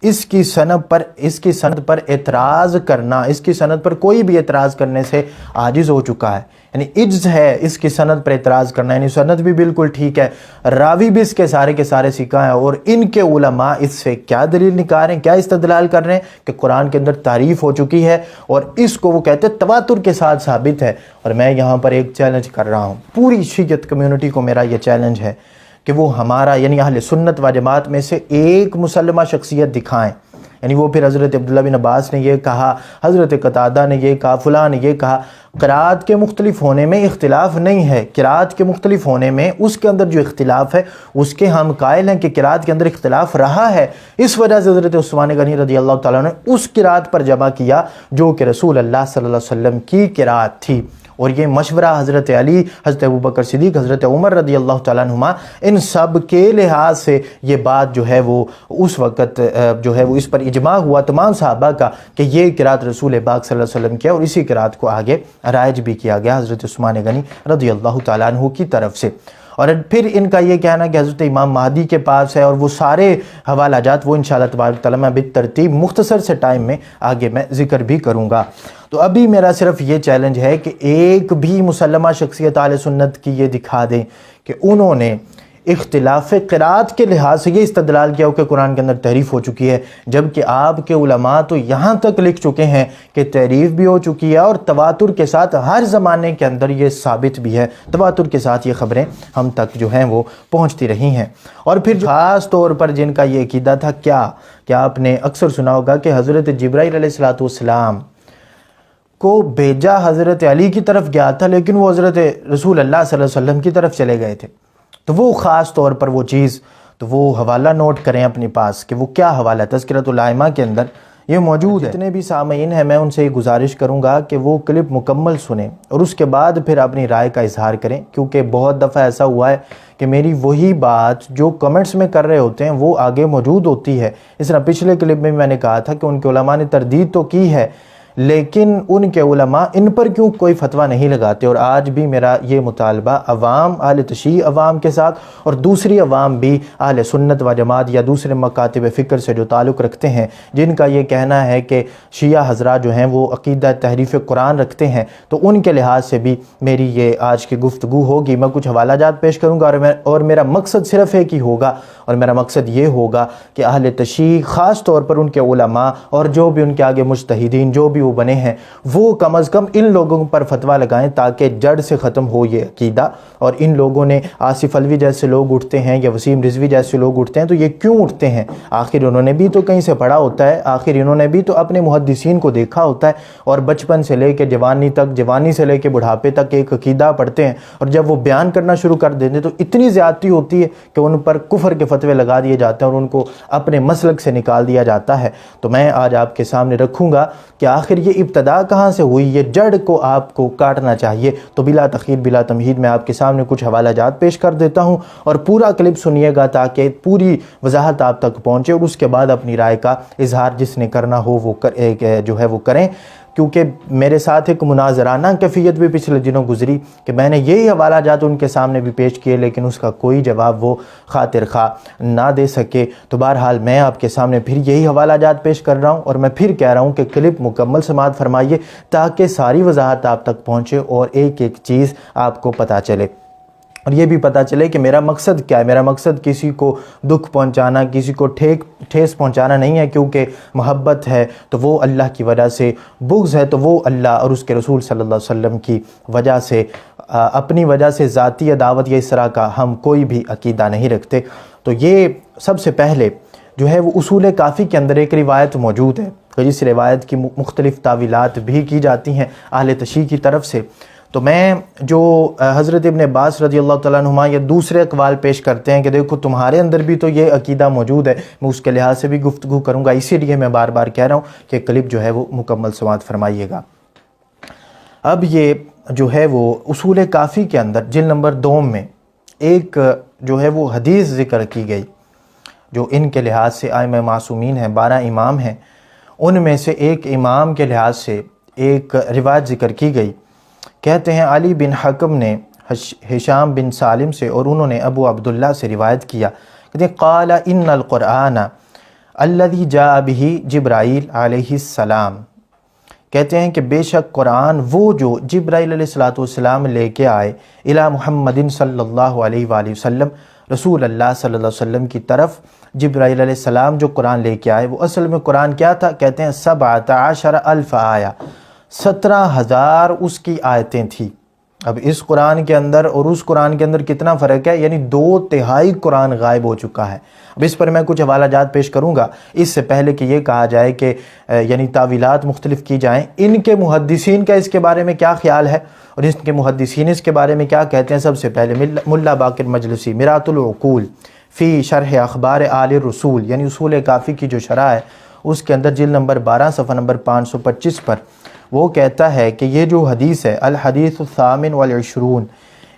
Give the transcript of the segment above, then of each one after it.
اس کی سند پر اعتراض کرنا، اس کی سند پر کوئی بھی اعتراض کرنے سے عاجز ہو چکا ہے، یعنی عجز ہے اس کی سند پر اعتراض کرنا، یعنی سند بھی بالکل ٹھیک ہے، راوی بھی اس کے سارے سکہ ہیں، اور ان کے علماء اس سے کیا دلیل نکال رہے ہیں، کیا استدلال کر رہے ہیں کہ قرآن کے اندر تعریف ہو چکی ہے، اور اس کو وہ کہتے ہیں تواتر کے ساتھ ثابت ہے۔ اور میں یہاں پر ایک چیلنج کر رہا ہوں، پوری شیعت کمیونٹی کو میرا یہ چیلنج ہے کہ وہ ہمارا یعنی اہل سنت و جماعت میں سے ایک مسلمہ شخصیت دکھائیں، یعنی وہ پھر حضرت عبداللہ بن عباس نے یہ کہا، حضرت قتادہ نے یہ کہا، فلاں نے یہ کہا۔ قرات کے مختلف ہونے میں اختلاف نہیں ہے، قرات کے مختلف ہونے میں اس کے اندر جو اختلاف ہے اس کے ہم قائل ہیں کہ قرات کے اندر اختلاف رہا ہے، اس وجہ سے حضرت عثمان غنی رضی اللہ تعالیٰ نے اس قرات پر جمع کیا جو کہ رسول اللہ صلی اللہ علیہ وسلم کی قرات تھی۔ اور یہ مشورہ حضرت علی، حضرت ابوبکر صدیق، حضرت عمر رضی اللہ تعالیٰ عنہما، ان سب کے لحاظ سے یہ بات جو ہے وہ اس وقت جو ہے وہ اس پر اجماع ہوا تمام صحابہ کا کہ یہ قرات رسول پاک صلی اللہ علیہ وسلم کی ہے، اور اسی قرات کو آگے رائج بھی کیا گیا حضرت عثمان غنی رضی اللہ تعالیٰ عنہ کی طرف سے۔ اور پھر ان کا یہ کہنا کہ حضرت امام مہدی کے پاس ہے، اور وہ سارے حوالہ جات وہ انشاءاللہ تبارک تعالیٰ میں بالترتیب مختصر سے ٹائم میں آگے میں ذکر بھی کروں گا۔ تو ابھی میرا صرف یہ چیلنج ہے کہ ایک بھی مسلمہ شخصیت اہل سنت کی یہ دکھا دیں کہ انہوں نے اختلاف قرات کے لحاظ سے یہ استدلال کیا ہو کہ قرآن کے اندر تحریف ہو چکی ہے، جبکہ آپ کے علماء تو یہاں تک لکھ چکے ہیں کہ تحریف بھی ہو چکی ہے، اور تواتر کے ساتھ ہر زمانے کے اندر یہ ثابت بھی ہے، تواتر کے ساتھ یہ خبریں ہم تک جو ہیں وہ پہنچتی رہی ہیں۔ اور پھر خاص طور پر جن کا یہ عقیدہ تھا، کیا آپ نے اکثر سنا ہوگا کہ حضرت جبرائیل علیہ السلام کو بھیجا حضرت علی کی طرف گیا تھا، لیکن وہ حضرت رسول اللہ صلی اللہ علیہ وسلم کی طرف چلے گئے تھے۔ تو وہ خاص طور پر وہ چیز، تو وہ حوالہ نوٹ کریں اپنے پاس کہ وہ کیا حوالہ ہے، تذکرۃ الائمہ کے اندر یہ موجود ہے۔ جتنے بھی سامعین ہیں میں ان سے یہ گزارش کروں گا کہ وہ کلپ مکمل سنیں اور اس کے بعد پھر اپنی رائے کا اظہار کریں، کیونکہ بہت دفعہ ایسا ہوا ہے کہ میری وہی بات جو کمنٹس میں کر رہے ہوتے ہیں وہ آگے موجود ہوتی ہے۔ اس طرح پچھلے کلپ میں میں نے کہا تھا کہ ان کے علماء نے تردید تو کی ہے، لیکن ان کے علماء ان پر کیوں کوئی فتویٰ نہیں لگاتے، اور آج بھی میرا یہ مطالبہ عوام، اہل تشیع عوام کے ساتھ اور دوسری عوام بھی اہل سنت و جماعت یا دوسرے مکاتب فکر سے جو تعلق رکھتے ہیں، جن کا یہ کہنا ہے کہ شیعہ حضرات جو ہیں وہ عقیدہ تحریف قرآن رکھتے ہیں، تو ان کے لحاظ سے بھی میری یہ آج کی گفتگو ہوگی۔ میں کچھ حوالہ جات پیش کروں گا، اور میرا مقصد صرف ایک ہی ہوگا، اور میرا مقصد یہ ہوگا کہ اہل تشیع خاص طور پر ان کے علماء اور جو بھی ان کے آگے مجتہدین جو بھی وہ بنے ہیں، وہ کم از کم ان لوگوں پر فتویٰ لگائیں تاکہ جڑ سے ختم ہو یہ عقیدہ۔ اور ان لوگوں نے آصف الوی جیسے لوگ اٹھتے ہیں یا وسیم رضوی جیسے لوگ اٹھتے ہیں، تو یہ کیوں اٹھتے ہیں؟ آخر انہوں نے بھی تو کہیں سے پڑھا ہوتا ہے، آخر انہوں نے بھی تو اپنے محدثین کو دیکھا ہوتا ہے، اور بچپن سے لے کے جوانی تک، جوانی سے لے کے بڑھاپے تک ایک عقیدہ پڑھتے ہیں، اور جب وہ بیان کرنا شروع کر دیتے ہیں تو اتنی زیادتی ہوتی ہے کہ ان پر کفر کے فتوے لگا دیے جاتے ہیں اور ان کو اپنے مسلک سے نکال دیا جاتا ہے۔ تو میں آج آپ کے سامنے رکھوں گا کہ آخر یہ ابتدا کہاں سے ہوئی، یہ جڑ کو آپ کو کاٹنا چاہیے۔ تو بلا تخیر بلا تمہید میں آپ کے سامنے کچھ حوالہ جات پیش کر دیتا ہوں، اور پورا کلپ سنیے گا تاکہ پوری وضاحت آپ تک پہنچے، اور اس کے بعد اپنی رائے کا اظہار جس نے کرنا ہو وہ جو ہے وہ کریں، کیونکہ میرے ساتھ ایک مناظرانہ کیفیت بھی پچھلے دنوں گزری کہ میں نے یہی حوالہ جات ان کے سامنے بھی پیش کیے، لیکن اس کا کوئی جواب وہ خاطر خواہ نہ دے سکے۔ تو بہرحال میں آپ کے سامنے پھر یہی حوالہ جات پیش کر رہا ہوں، اور میں پھر کہہ رہا ہوں کہ کلپ مکمل سماعت فرمائیے تاکہ ساری وضاحت آپ تک پہنچے اور ایک ایک چیز آپ کو پتہ چلے، اور یہ بھی پتہ چلے کہ میرا مقصد کیا ہے۔ میرا مقصد کسی کو دکھ پہنچانا، کسی کو ٹھیس پہنچانا نہیں ہے، کیونکہ محبت ہے تو وہ اللہ کی وجہ سے، بغض ہے تو وہ اللہ اور اس کے رسول صلی اللہ علیہ وسلم کی وجہ سے، اپنی وجہ سے ذاتی عداوت یا اس طرح کا ہم کوئی بھی عقیدہ نہیں رکھتے۔ تو یہ سب سے پہلے جو ہے وہ اصول کافی کے اندر ایک روایت موجود ہے، جس روایت کی مختلف تعویلات بھی کی جاتی ہیں اہل تشیع کی طرف سے۔ تو میں جو حضرت ابن عباس رضی اللہ تعالیٰ عنہما یا دوسرے اقوال پیش کرتے ہیں کہ دیکھو تمہارے اندر بھی تو یہ عقیدہ موجود ہے، میں اس کے لحاظ سے بھی گفتگو کروں گا، اسی لیے میں بار بار کہہ رہا ہوں کہ کلپ جو ہے وہ مکمل سماعت فرمائیے گا۔ اب یہ جو ہے وہ اصول کافی کے اندر جلد نمبر 2 میں ایک جو ہے وہ حدیث ذکر کی گئی، جو ان کے لحاظ سے ائمہ معصومین ہیں، 12 امام ہیں، ان میں سے ایک امام کے لحاظ سے ایک روایت ذکر کی گئی۔ کہتے ہیں علی بن حکم نے ہشام بن سالم سے، اور انہوں نے ابو عبداللہ سے روایت کیا، کہتے ہیں قال ان القرآن الذی جاء بہ جبرائیل علیہ السلام، کہتے ہیں کہ بے شک قرآن وہ جو جبرائیل علیہ السلام لے کے آئے الی محمد صلی اللہ علیہ وآلہ وسلم، رسول اللہ صلی اللہ علیہ وسلم کی طرف جبرائیل علیہ السلام جو قرآن لے کے آئے، وہ اصل میں قرآن کیا تھا؟ کہتے ہیں 17,000 آیہ، 17,000 اس کی آیتیں تھیں۔ اب اس قرآن کے اندر اور اس قرآن کے اندر کتنا فرق ہے؟ یعنی 2/3 قرآن غائب ہو چکا ہے۔ اب اس پر میں کچھ حوالہ جات پیش کروں گا، اس سے پہلے کہ یہ کہا جائے کہ یعنی تعویلات مختلف کی جائیں، ان کے محدثین کا اس کے بارے میں کیا خیال ہے اور اس کے محدثین اس کے بارے میں کیا کہتے ہیں۔ سب سے پہلے ملا باقر مجلسی مرآۃ العقول فی شرح اخبار آل الرسول، یعنی اصول کافی کی جو شرح ہے اس کے اندر جلد نمبر 12 صفحہ نمبر 525 پر وہ کہتا ہے کہ یہ جو حدیث ہے الحدیث الثامن والعشرون،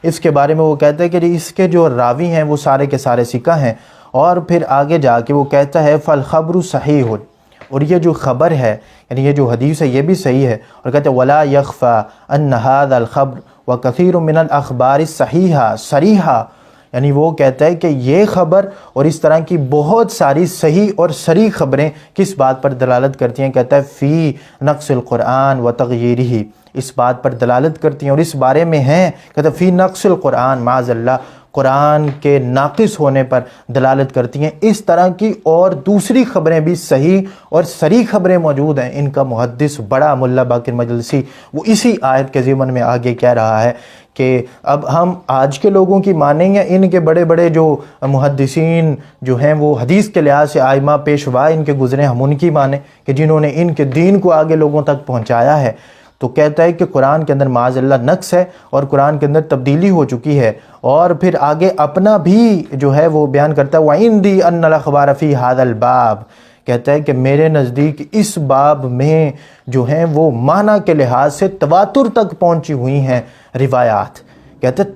اس کے بارے میں وہ کہتا ہے کہ اس کے جو راوی ہیں وہ سارے کے سارے ثقہ ہیں، اور پھر آگے جا کے وہ کہتا ہے فالخبر صحیح، اور یہ جو خبر ہے یعنی یہ جو حدیث ہے یہ بھی صحیح ہے، اور کہتے ہیں ولا یخفى ان هذا الخبر وكثير من الاخبار الصحیحہ صریحہ، یعنی وہ کہتا ہے کہ یہ خبر اور اس طرح کی بہت ساری صحیح اور صریح خبریں کس بات پر دلالت کرتی ہیں؟ کہتا ہے فی نقص القرآن و تغییرہ، اس بات پر دلالت کرتی ہیں اور اس بارے میں ہیں، کہتا ہے فی نقص القرآن، معاذ اللہ قرآن کے ناقص ہونے پر دلالت کرتی ہیں۔ اس طرح کی اور دوسری خبریں بھی صحیح اور صریح خبریں موجود ہیں۔ ان کا محدث بڑا ملا باقر مجلسی وہ اسی آیت کے ضمن میں آگے کہہ رہا ہے کہ اب ہم آج کے لوگوں کی مانیں یا ان کے بڑے بڑے جو محدثین جو ہیں وہ حدیث کے لحاظ سے آئمہ پیشوا ان کے گزرے، ہم ان کی مانیں کہ جنہوں نے ان کے دین کو آگے لوگوں تک پہنچایا ہے؟ تو کہتا ہے کہ قرآن کے اندر معاذ اللہ نقص ہے اور قرآن کے اندر تبدیلی ہو چکی ہے، اور پھر آگے اپنا بھی جو ہے وہ بیان کرتا ہے وَعِنْدِي أَنَّ الْأَخْبَارَ فِي هَذَا الْبَابِ، کہتا ہے کہ میرے نزدیک اس باب میں جو ہیں وہ معنی کے لحاظ سے تواتر تک پہنچی ہوئی ہیں روایات۔ کہتے ہیں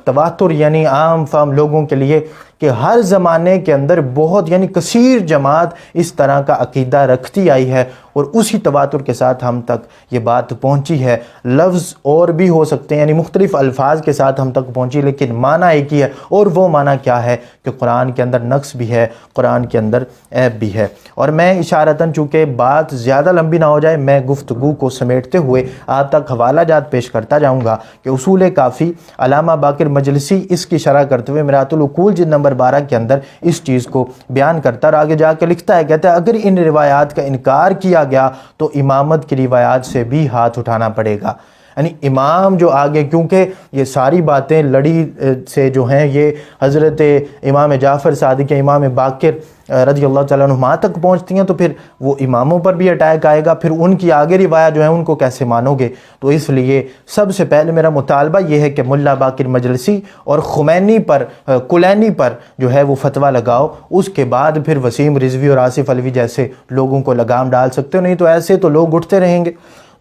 تواتر یعنی عام فہم لوگوں کے لیے کہ ہر زمانے کے اندر بہت یعنی کثیر جماعت اس طرح کا عقیدہ رکھتی آئی ہے، اور اسی تواتر کے ساتھ ہم تک یہ بات پہنچی ہے۔ لفظ اور بھی ہو سکتے ہیں، یعنی مختلف الفاظ کے ساتھ ہم تک پہنچی، لیکن معنی ایک ہی ہے، اور وہ معنی کیا ہے کہ قرآن کے اندر نقص بھی ہے، قرآن کے اندر عیب بھی ہے۔ اور میں اشارتاً چونکہ بات زیادہ لمبی نہ ہو جائے، میں گفتگو کو سمیٹتے ہوئے آپ تک حوالہ جات پیش کرتا جاؤں گا کہ اصول کافی علامہ باقر مجلسی اس کی شرح کرتے ہوئے مرآۃ العقول جلد نمبر 12 کے اندر اس چیز کو بیان کرتا اور آگے جا کے لکھتا ہے، کہتا ہے اگر ان روایات کا انکار کیا گیا تو امامت کی روایات سے بھی ہاتھ اٹھانا پڑے گا۔ یعنی امام جو آگے، کیونکہ یہ ساری باتیں لڑی سے جو ہیں یہ حضرت امام جعفر صادق، امام باقر رضی اللہ تعالیٰ عنہما تک پہنچتی ہیں، تو پھر وہ اماموں پر بھی اٹیک آئے گا، پھر ان کی آگے روایات جو ہیں ان کو کیسے مانو گے؟ تو اس لیے سب سے پہلے میرا مطالبہ یہ ہے کہ ملا باقر مجلسی اور خمینی پر کلینی پر جو ہے وہ فتویٰ لگاؤ، اس کے بعد پھر وسیم رضوی اور آصف علوی جیسے لوگوں کو لگام ڈال سکتے ہو، نہیں تو ایسے تو لوگ اٹھتے رہیں گے۔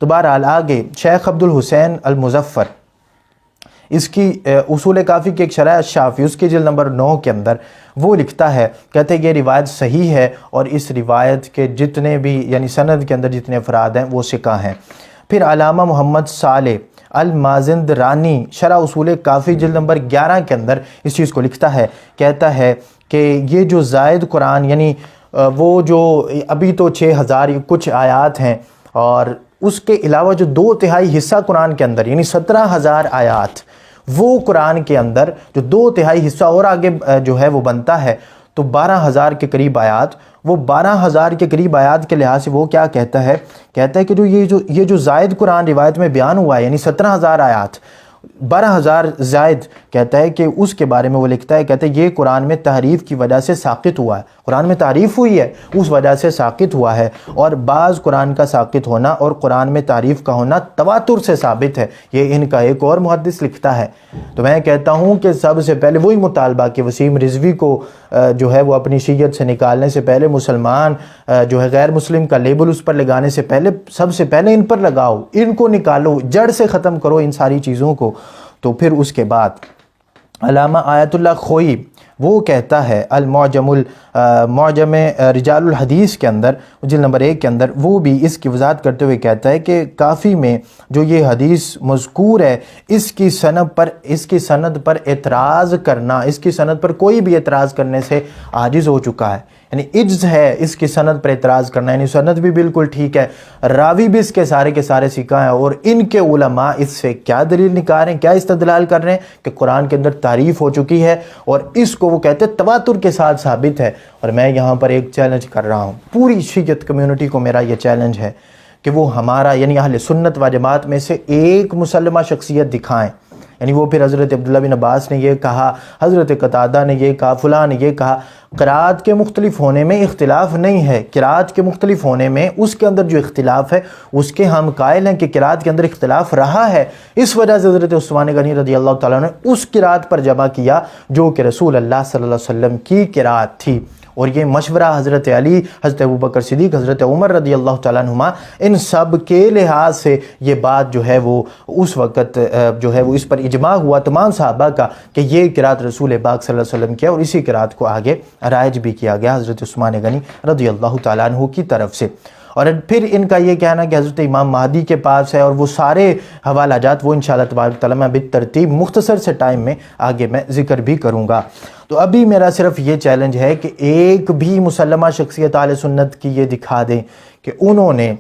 تو بہرحال آگے شیخ عبد الحسین المظفر اس کی اصول کافی کی ایک شرح شافی اس کے جلد نمبر 9 کے اندر وہ لکھتا ہے، کہتے ہیں یہ روایت صحیح ہے اور اس روایت کے جتنے بھی یعنی سند کے اندر جتنے افراد ہیں وہ ثقہ ہیں۔ پھر علامہ محمد صالح المازندرانی شرح اصول کافی جلد نمبر 11 کے اندر اس چیز کو لکھتا ہے، کہتا ہے کہ یہ جو زائد قرآن یعنی وہ جو ابھی تو 6,000 کچھ آیات ہیں، اور اس کے علاوہ جو 2/3 حصہ قرآن کے اندر یعنی 17,000 آیات، وہ قرآن کے اندر جو 2/3 حصہ اور آگے جو ہے وہ بنتا ہے، تو 12,000 کے قریب آیات، وہ 12,000 کے قریب آیات کے لحاظ سے وہ کیا کہتا ہے کہ یہ جو زائد قرآن روایت میں بیان ہوا ہے یعنی 17,000 آیات، 12,000 زائد، کہتا ہے کہ اس کے بارے میں وہ لکھتا ہے، کہتا ہے یہ قرآن میں تحریف کی وجہ سے ساقط ہوا ہے، قرآن میں تعریف ہوئی ہے اس وجہ سے ساقط ہوا ہے، اور بعض قرآن کا ساقط ہونا اور قرآن میں تعریف کا ہونا تواتر سے ثابت ہے، یہ ان کا ایک اور محدث لکھتا ہے۔ تو میں کہتا ہوں کہ سب سے پہلے وہی مطالبہ کہ وسیم رضوی کو جو ہے وہ اپنی شیعت سے نکالنے سے پہلے مسلمان جو ہے غیر مسلم کا لیبل اس پر لگانے سے پہلے سب سے پہلے ان پر لگاؤ، ان کو نکالو، جڑ سے ختم کرو ان ساری چیزوں کو۔ تو پھر اس کے بعد علامہ آیت اللہ خوئی وہ کہتا ہے معجم رجال الحدیث کے اندر جلد نمبر 1 کے اندر وہ بھی اس کی وضاحت کرتے ہوئے کہتا ہے کہ کافی میں جو یہ حدیث مذکور ہے اس کی سند پر اعتراض کرنا، اس کی سند پر کوئی بھی اعتراض کرنے سے عاجز ہو چکا ہے، یعنی عجز ہے اس کی سند پر اعتراض کرنا، یعنی سند بھی بالکل ٹھیک ہے، راوی بھی اس کے سارے سیکھا ہیں، اور ان کے علماء اس سے کیا دلیل نکال رہے ہیں، کیا استدلال کر رہے ہیں کہ قرآن کے اندر تعریف ہو چکی ہے، اور اس کو وہ کہتے ہیں تواتر کے ساتھ ثابت ہے۔ اور میں یہاں پر ایک چیلنج کر رہا ہوں، پوری شیعت کمیونٹی کو میرا یہ چیلنج ہے کہ وہ ہمارا یعنی اہل سنت و جماعت میں سے ایک مسلمہ شخصیت دکھائیں، یعنی وہ پھر حضرت عبداللہ بن عباس نے یہ کہا، حضرت قتادہ نے یہ کہا، فلاں نے یہ کہا۔ قرات کے مختلف ہونے میں اختلاف نہیں ہے، قرات کے مختلف ہونے میں اس کے اندر جو اختلاف ہے اس کے ہم قائل ہیں کہ قرات کے اندر اختلاف رہا ہے، اس وجہ سے حضرت عثمان غنی رضی اللہ تعالیٰ نے اس قرات پر جمع کیا جو کہ رسول اللہ صلی اللہ علیہ وسلم کی قرات تھی، اور یہ مشورہ حضرت علی، حضرت ابوبکر صدیق، حضرت عمر رضی اللہ تعالیٰ عنہما، ان سب کے لحاظ سے یہ بات جو ہے وہ اس وقت جو ہے وہ اس پر اجماع ہوا تمام صحابہ کا کہ یہ قرات رسول پاک صلی اللہ علیہ وسلم کیا، اور اسی قرات کو آگے رائج بھی کیا گیا حضرت عثمان غنی رضی اللہ تعالیٰ عنہ کی طرف سے۔ اور پھر ان کا یہ کہنا کہ حضرت امام مہدی کے پاس ہے، اور وہ سارے حوالہ جات وہ انشاءاللہ تبارک تعالیٰ میں بالترتیب مختصر سے ٹائم میں آگے میں ذکر بھی کروں گا۔ تو ابھی میرا صرف یہ چیلنج ہے کہ ایک بھی مسلمہ شخصیت اہل سنت کی یہ دکھا دیں کہ انہوں نے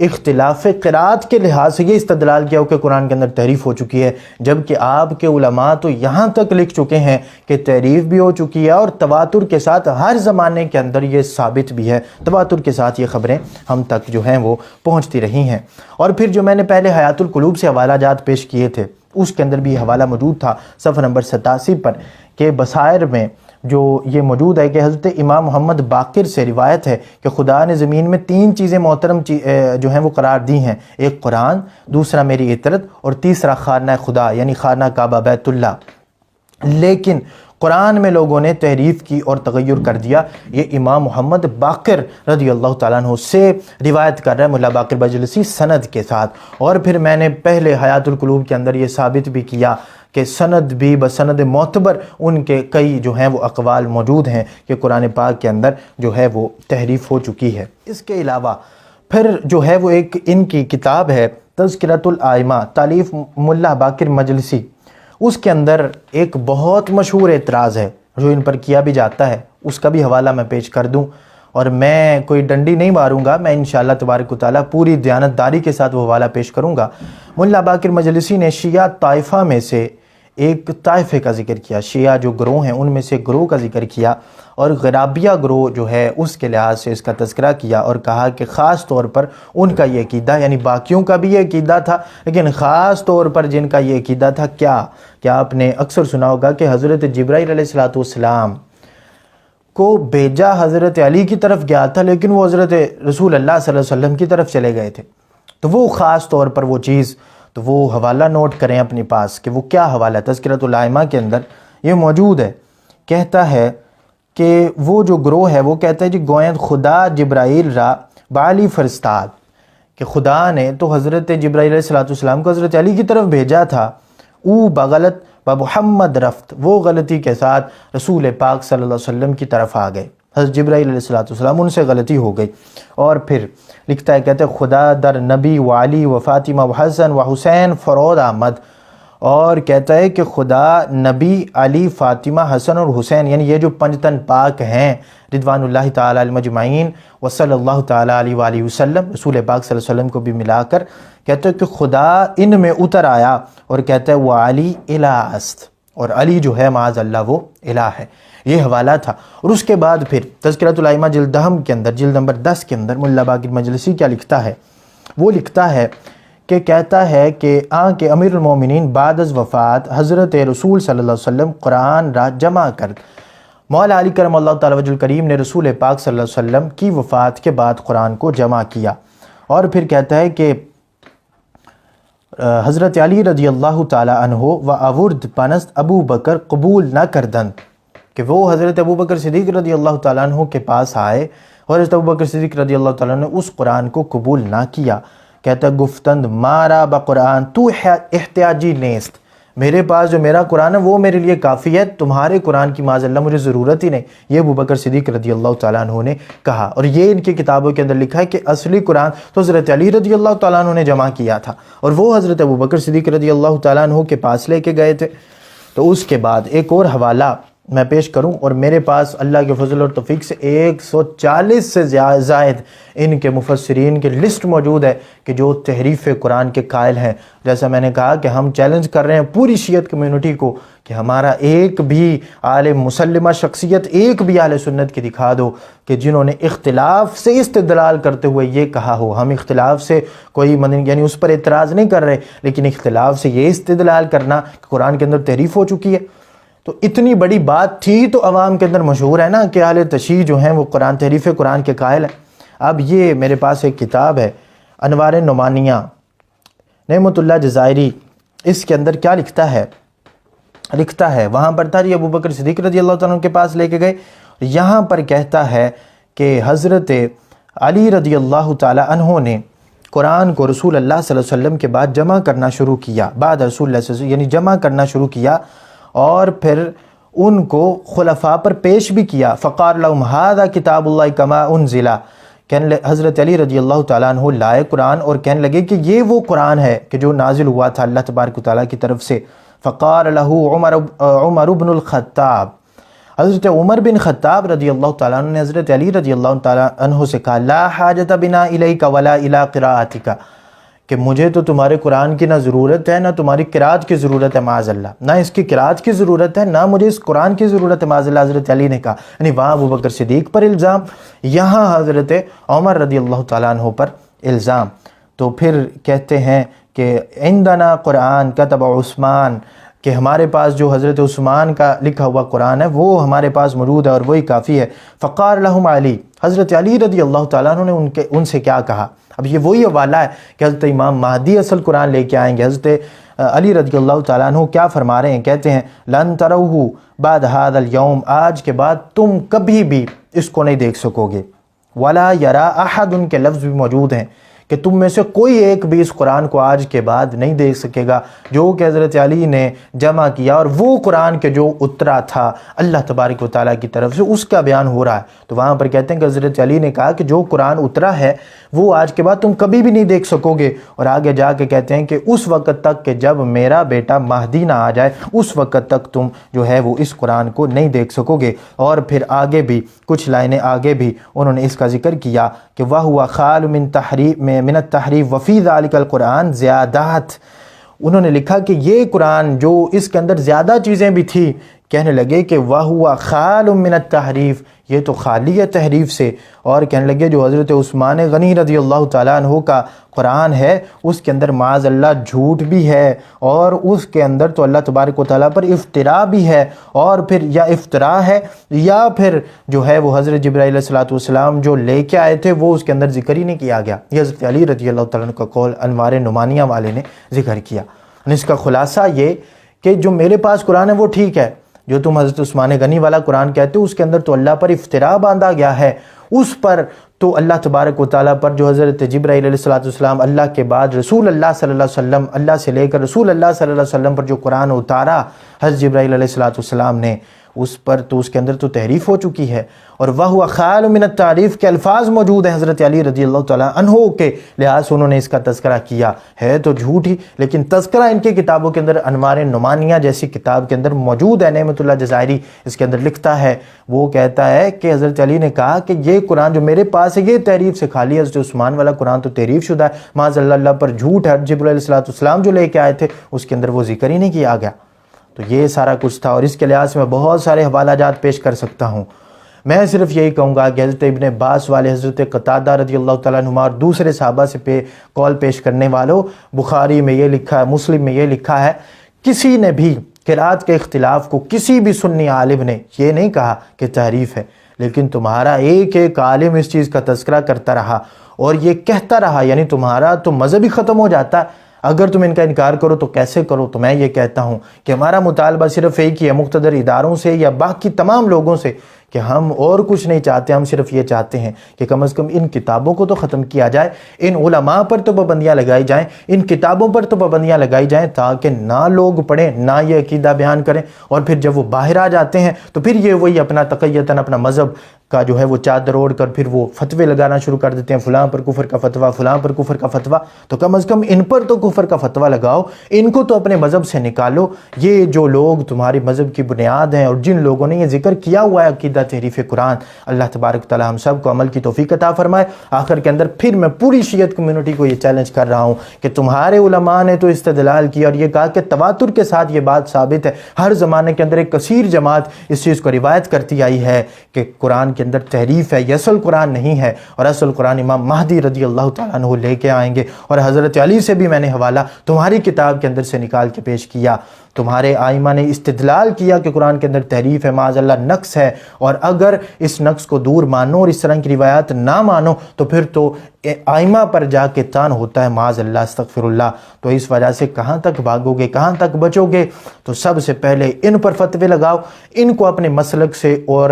اختلاف قرات کے لحاظ سے یہ استدلال کیا ہو کہ قرآن کے اندر تحریف ہو چکی ہے، جبکہ آپ کے علماء تو یہاں تک لکھ چکے ہیں کہ تحریف بھی ہو چکی ہے، اور تواتر کے ساتھ ہر زمانے کے اندر یہ ثابت بھی ہے، تواتر کے ساتھ یہ خبریں ہم تک جو ہیں وہ پہنچتی رہی ہیں۔ اور پھر جو میں نے پہلے حیات القلوب سے حوالہ جات پیش کیے تھے اس کے اندر بھی حوالہ موجود تھا صفحہ نمبر 87 پر، کہ بصائر میں جو یہ موجود ہے کہ حضرت امام محمد باقر سے روایت ہے کہ خدا نے زمین میں 3 چیزیں محترم جو ہیں وہ قرار دی ہیں، ایک قرآن، دوسرا میری عطرت، اور تیسرا خانہ خدا یعنی خانہ کعبہ بیت اللہ، لیکن قرآن میں لوگوں نے تحریف کی اور تغیر کر دیا۔ یہ امام محمد باقر رضی اللہ تعالیٰ عنہ سے روایت کر رہا ہے ملا باقر مجلسی سند کے ساتھ۔ اور پھر میں نے پہلے حیات القلوب کے اندر یہ ثابت بھی کیا کہ سند بھی بسند معتبر ان کے کئی جو ہیں وہ اقوال موجود ہیں کہ قرآن پاک کے اندر جو ہے وہ تحریف ہو چکی ہے۔ اس کے علاوہ پھر جو ہے وہ ایک ان کی کتاب ہے تذکرۃ الائمہ، تالیف ملا باقر مجلسی، اس کے اندر ایک بہت مشہور اعتراض ہے جو ان پر کیا بھی جاتا ہے، اس کا بھی حوالہ میں پیش کر دوں، اور میں کوئی ڈنڈی نہیں ماروں گا، میں انشاءاللہ تبارک و تعالیٰ پوری دیانتداری کے ساتھ وہ حوالہ پیش کروں گا۔ ملا باقر مجلسی نے شیعہ طائفہ میں سے ایک طائفے کا ذکر کیا، شیعہ جو گروہ ہیں ان میں سے گروہ کا ذکر کیا، اور غرابیہ گروہ جو ہے اس کے لحاظ سے اس کا تذکرہ کیا، اور کہا کہ خاص طور پر ان کا یہ عقیدہ، یعنی باقیوں کا بھی یہ عقیدہ تھا لیکن خاص طور پر جن کا یہ عقیدہ تھا کیا آپ نے اکثر سنا ہوگا کہ حضرت جبرائیل علیہ السلام کو بھیجا حضرت علی کی طرف گیا تھا، لیکن وہ حضرت رسول اللہ صلی اللہ علیہ وسلم کی طرف چلے گئے تھے۔ تو وہ خاص طور پر وہ چیز، تو وہ حوالہ نوٹ کریں اپنے پاس کہ وہ کیا حوالہ ہے۔ تذکرۃ الائمہ کے اندر یہ موجود ہے، کہتا ہے کہ وہ جو گروہ ہے وہ کہتا ہے جی گویند خدا جبرائیل را بعلی فرستاد، کہ خدا نے تو حضرت جبرائیل علیہ السلام کو حضرت علی کی طرف بھیجا تھا، او بغلط و محمد رفت، وہ غلطی کے ساتھ رسول پاک صلی اللہ علیہ وسلم کی طرف آ گئے، حضرت جبرائیل علیہ السلام ان سے غلطی ہو گئی۔ اور پھر لکھتا ہے، کہتے ہیں خدا در نبی و علی و فاطمہ و حسن و حسین فرود آمد، اور کہتا ہے کہ خدا نبی، علی، فاطمہ، حسن اور حسین، یعنی یہ جو پنجتن پاک ہیں رضوان اللہ تعالیٰ علیہم اجمعین و صلی اللہ تعالیٰ علیہ وآلہ وسلم، رسول پاک صلی اللہ علیہ وسلم کو بھی ملا کر کہتے ہیں کہ خدا ان میں اتر آیا، اور کہتا ہے وہ علی الہ است، اور علی جو ہے معاذ اللہ وہ الہ ہے۔ یہ حوالہ تھا۔ اور اس کے بعد پھر تذکرۃ الائمہ جلد دہم کے اندر جلد نمبر 10 کے اندر ملا باقر مجلسی کیا لکھتا ہے، وہ لکھتا ہے کہ کہتا ہے کہ کہ امیر المومنین بعد از وفات حضرت رسول صلی اللہ علیہ وسلم قرآن را جمع کرد، مولا علی کرم اللہ تعالی وجہ الکریم نے رسول پاک صلی اللہ علیہ وسلم کی وفات کے بعد قرآن کو جمع کیا۔ اور پھر کہتا ہے کہ حضرت علی رضی اللہ تعالی عنہ و اورد پنست ابو بکر قبول نہ کردند، کہ وہ حضرت ابو بکر صدیق رضی اللہ تعالیٰ عنہ کے پاس آئے، اور حضرت ابو بکر صدیق رضی اللہ تعالیٰ عنہ نے اس قرآن کو قبول نہ کیا۔ کہتا گفتند مارا بقرآن تو احتیاجی نیست، میرے پاس جو میرا قرآن ہے وہ میرے لیے کافی ہے، تمہارے قرآن کی معاذ اللہ مجھے ضرورت ہی نہیں، یہ ابو بکر صدیق رضی اللہ تعالیٰ عنہ نے کہا۔ اور یہ ان کی کتابوں کے اندر لکھا ہے کہ اصلی قرآن تو حضرت علی رضی اللہ تعالیٰ عنہ نے جمع کیا تھا، اور وہ حضرت ابو بکر صدیق رضی اللہ تعالیٰ عنہ کے پاس لے کے گئے تھے۔ تو اس کے بعد ایک اور حوالہ میں پیش کروں، اور میرے پاس اللہ کے فضل اور توفیق سے 140 سے زائد ان کے مفسرین کی لسٹ موجود ہے کہ جو تحریف قرآن کے قائل ہیں۔ جیسا میں نے کہا کہ ہم چیلنج کر رہے ہیں پوری شیعت کمیونٹی کو کہ ہمارا ایک بھی عالم مسلمہ شخصیت، ایک بھی اہل سنت کی دکھا دو کہ جنہوں نے اختلاف سے استدلال کرتے ہوئے یہ کہا ہو۔ ہم اختلاف سے کوئی یعنی اس پر اعتراض نہیں کر رہے، لیکن اختلاف سے یہ استدلال کرنا کہ قرآن کے اندر تحریف ہو چکی ہے، تو اتنی بڑی بات تھی تو عوام کے اندر مشہور ہے نا کہ اہل تشیع جو ہیں وہ تحریف قرآن کے قائل ہیں۔ اب یہ میرے پاس ایک کتاب ہے انوار نعمانیہ، نعمت اللہ جزائری، اس کے اندر کیا لکھتا ہے وہاں پر تھا جی ابو بکر صدیق رضی اللہ تعالیٰ عنہ کے پاس لے کے گئے، یہاں پر کہتا ہے کہ حضرت علی رضی اللہ تعالیٰ عنہ نے قرآن کو رسول اللہ صلی اللہ علیہ وسلم کے بعد جمع کرنا شروع کیا، بعد رسول اللہ صلی اللہ علیہ وسلم یعنی جمع کرنا شروع کیا، اور پھر ان کو خلفاء پر پیش بھی کیا۔ فقال لهم هذا کتاب اللہ کما انزل، حضرت علی رضی اللہ تعالیٰ عنہ لائے قرآن اور کہنے لگے کہ یہ وہ قرآن ہے کہ جو نازل ہوا تھا اللہ تبارک و تعالیٰ کی طرف سے۔ فقال له عمر بن الخطاب، حضرت عمر بن خطاب رضی اللہ تعالیٰ عنہ نے حضرت علی رضی اللہ تعالیٰ عنہ سے کہا لا حاجت بنا الیک ولا الی قراءتک، کہ مجھے تو تمہارے قرآن کی نہ ضرورت ہے نہ تمہاری قرات کی ضرورت ہے معاذ اللہ، نہ اس کی قرات کی ضرورت ہے نہ مجھے اس قرآن کی ضرورت ہے معاذ اللہ، حضرت علی نے کہا۔ یعنی وہاں ابو بکر صدیق پر الزام، یہاں حضرت عمر رضی اللہ تعالیٰ عنہ پر الزام۔ تو پھر کہتے ہیں کہ عندنا قرآن کتب عثمان، کہ ہمارے پاس جو حضرت عثمان کا لکھا ہوا قرآن ہے وہ ہمارے پاس موجود ہے اور وہی کافی ہے۔ فقال لهم علی، حضرت علی رضی اللہ تعالیٰ عنہ نے ان سے کیا کہا؟ اب یہ وہی حوالہ ہے کہ حضرت امام مہدی اصل قرآن لے کے آئیں گے۔ حضرت علی رضی اللہ تعالیٰ عنہ کیا فرما رہے ہیں؟ کہتے ہیں لن تروہ بعد هذا اليوم، آج کے بعد تم کبھی بھی اس کو نہیں دیکھ سکو گے۔ ولا یرا احد، ان کے لفظ بھی موجود ہیں کہ تم میں سے کوئی ایک بھی اس قرآن کو آج کے بعد نہیں دیکھ سکے گا جو کہ حضرت علی نے جمع کیا، اور وہ قرآن کے جو اترا تھا اللہ تبارک و تعالیٰ کی طرف سے اس کا بیان ہو رہا ہے۔ تو وہاں پر کہتے ہیں کہ حضرت علی نے کہا کہ جو قرآن اترا ہے وہ آج کے بعد تم کبھی بھی نہیں دیکھ سکو گے، اور آگے جا کے کہتے ہیں کہ اس وقت تک کہ جب میرا بیٹا مہدی نہ آ جائے اس وقت تک تم جو ہے وہ اس قرآن کو نہیں دیکھ سکو گے۔ اور پھر آگے بھی کچھ لائنیں آگے بھی انہوں نے اس کا ذکر کیا کہ وَهُوَ خَالٌ من التحریف وفی ذلک القرآن زیادات، انہوں نے لکھا کہ یہ قرآن جو اس کے اندر زیادہ چیزیں بھی تھی، کہنے لگے کہ وَهُوَ خَالٌ من التحریف، یہ تو خالی ہے تحریف سے، اور کہنے لگے جو حضرت عثمان غنی رضی اللہ تعالیٰ عنہ کا قرآن ہے اس کے اندر معاذ اللہ جھوٹ بھی ہے، اور اس کے اندر تو اللہ تبارک و تعالیٰ پر افطرا بھی ہے، اور پھر یا افطرا ہے یا پھر جو ہے وہ حضرت جبرائیل علیہ السلام جو لے کے آئے تھے وہ اس کے اندر ذکر ہی نہیں کیا گیا۔ یہ حضرت علی رضی اللہ تعالیٰ عنہ کا قول انوار نعمانیہ والے نے ذکر کیا۔ اس کا خلاصہ یہ کہ جو میرے پاس قرآن ہے وہ ٹھیک ہے، جو تم حضرت عثمان غنی والا قرآن کہتے ہو اس کے اندر تو اللہ پر افطرا باندھا گیا ہے، اس پر تو اللہ تبارک و تعالیٰ پر جو حضرت جبرائیل علیہ السلام اللہ کے بعد رسول اللہ صلی اللہ علیہ وسلم، اللہ سے لے کر رسول اللہ صلی اللہ علیہ وسلم پر جو قرآن اتارا حضرت جبرائیل علیہ السلام نے، اس پر تو اس کے اندر تو تحریف ہو چکی ہے، اور وَهُوَ خَالٌ مِنَ التعریف کے الفاظ موجود ہیں حضرت علی رضی اللہ تعالیٰ عنہ کے، لحاظ انہوں نے اس کا تذکرہ کیا ہے تو جھوٹ ہی، لیکن تذکرہ ان کی کتابوں کے اندر انوار نعمانیہ جیسی کتاب کے اندر موجود ہے۔ نعمت اللہ جزائری اس کے اندر لکھتا ہے، وہ کہتا ہے کہ حضرت علی نے کہا کہ یہ قرآن جو میرے پاس ہے یہ تحریف سے خالی ہے، حضرت عثمان والا قرآن تو تحریف شدہ ہے، معاذ اللہ پر جھوٹ ہے، جبرائیل علیہ السلام جو لے کے آئے تھے اس کے اندر وہ ذکر ہی نہیں کیا گیا۔ تو یہ سارا کچھ تھا، اور اس کے لحاظ سے میں بہت سارے حوالہ جات پیش کر سکتا ہوں۔ میں صرف یہی کہوں گا کہ حضرت ابن عباس والے، حضرت قتادہ رضی اللہ تعالیٰ عنہ اور دوسرے صحابہ سے قول پیش کرنے والوں، بخاری میں یہ لکھا ہے، مسلم میں یہ لکھا ہے، کسی نے بھی قرات کے اختلاف کو کسی بھی سنی عالم نے یہ نہیں کہا کہ تحریف ہے، لیکن تمہارا ایک ایک عالم اس چیز کا تذکرہ کرتا رہا اور یہ کہتا رہا، یعنی تمہارا تو مذہب ہی ختم ہو جاتا ہے اگر تم ان کا انکار کرو تو کیسے کرو۔ تو میں یہ کہتا ہوں کہ ہمارا مطالبہ صرف ایک ہی ہے، مقتدر اداروں سے یا باقی تمام لوگوں سے، کہ ہم اور کچھ نہیں چاہتے، ہم صرف یہ چاہتے ہیں کہ کم از کم ان کتابوں کو تو ختم کیا جائے، ان علماء پر تو پابندیاں لگائی جائیں، ان کتابوں پر تو پابندیاں لگائی جائیں، تاکہ نہ لوگ پڑھیں، نہ یہ عقیدہ بیان کریں، اور پھر جب وہ باہر آ جاتے ہیں تو پھر یہ وہی اپنا تقیتاً اپنا مذہب کا جو ہے وہ چادر اوڑھ کر پھر وہ فتوے لگانا شروع کر دیتے ہیں، فلاں پر کفر کا فتویٰ، فلاں پر کفر کا فتویٰ۔ تو کم از کم ان پر تو کفر کا فتویٰ لگاؤ، ان کو تو اپنے مذہب سے نکالو۔ یہ جو لوگ تمہاری مذہب کی بنیاد ہیں اور جن لوگوں نے یہ ذکر کیا ہوا ہے عقیدہ تحریف قرآن، اللہ تبارک تعالی ہم سب کو عمل کی توفیق عطا فرمائے۔ آخر کے اندر پھر میں پوری شیعت کمیونٹی کو یہ چیلنج کر رہا ہوں کہ تمہارے علماء نے تو استدلال کیا اور یہ کہا کہ تواتر کے ساتھ یہ بات ثابت ہے، ہر زمانے کے اندر ایک کثیر جماعت اس چیز کو روایت کرتی آئی ہے کہ قرآن کے اندر تحریف ہے، یہ اصل قرآن نہیں ہے، اور اصل قرآن امام مہدی رضی اللہ تعالیٰ عنہ لے کے آئیں گے۔ اور حضرت علی سے بھی میں نے حوالہ تمہاری کتاب کے اندر سے نکال کے پیش کیا، تمہارے آئمہ نے استدلال کیا کہ قرآن کے اندر تحریف ہے، معاذ اللہ نقص ہے، اور اگر اس نقص کو دور مانو اور اس طرح کی روایات نہ مانو تو پھر تو آئمہ پر جا کے تان ہوتا ہے، معاذ اللہ استغفر اللہ۔ تو اس وجہ سے کہاں تک بھاگو گے، کہاں تک بچو گے؟ تو سب سے پہلے ان پر فتوے لگاؤ، ان کو اپنے مسلک سے اور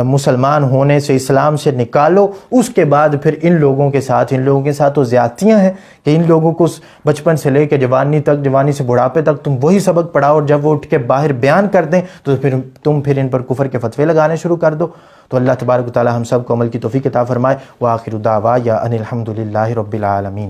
مسلمان ہونے سے، اسلام سے نکالو۔ اس کے بعد پھر ان لوگوں کے ساتھ تو زیادتیاں ہیں کہ ان لوگوں کو بچپن سے لے کے جوانی تک، جوانی سے بڑھاپے تک تم وہی سبق پڑھاؤ، اور جب وہ اٹھ کے باہر بیان کر دیں تو پھر ان پر کفر کے فتوے لگانے شروع کر دو۔ تو اللہ تبارک و تعالی ہم سب کو عمل کی توفیق عطا فرمائے۔ وآخر دعوایا ان الحمد للہ رب العالمین۔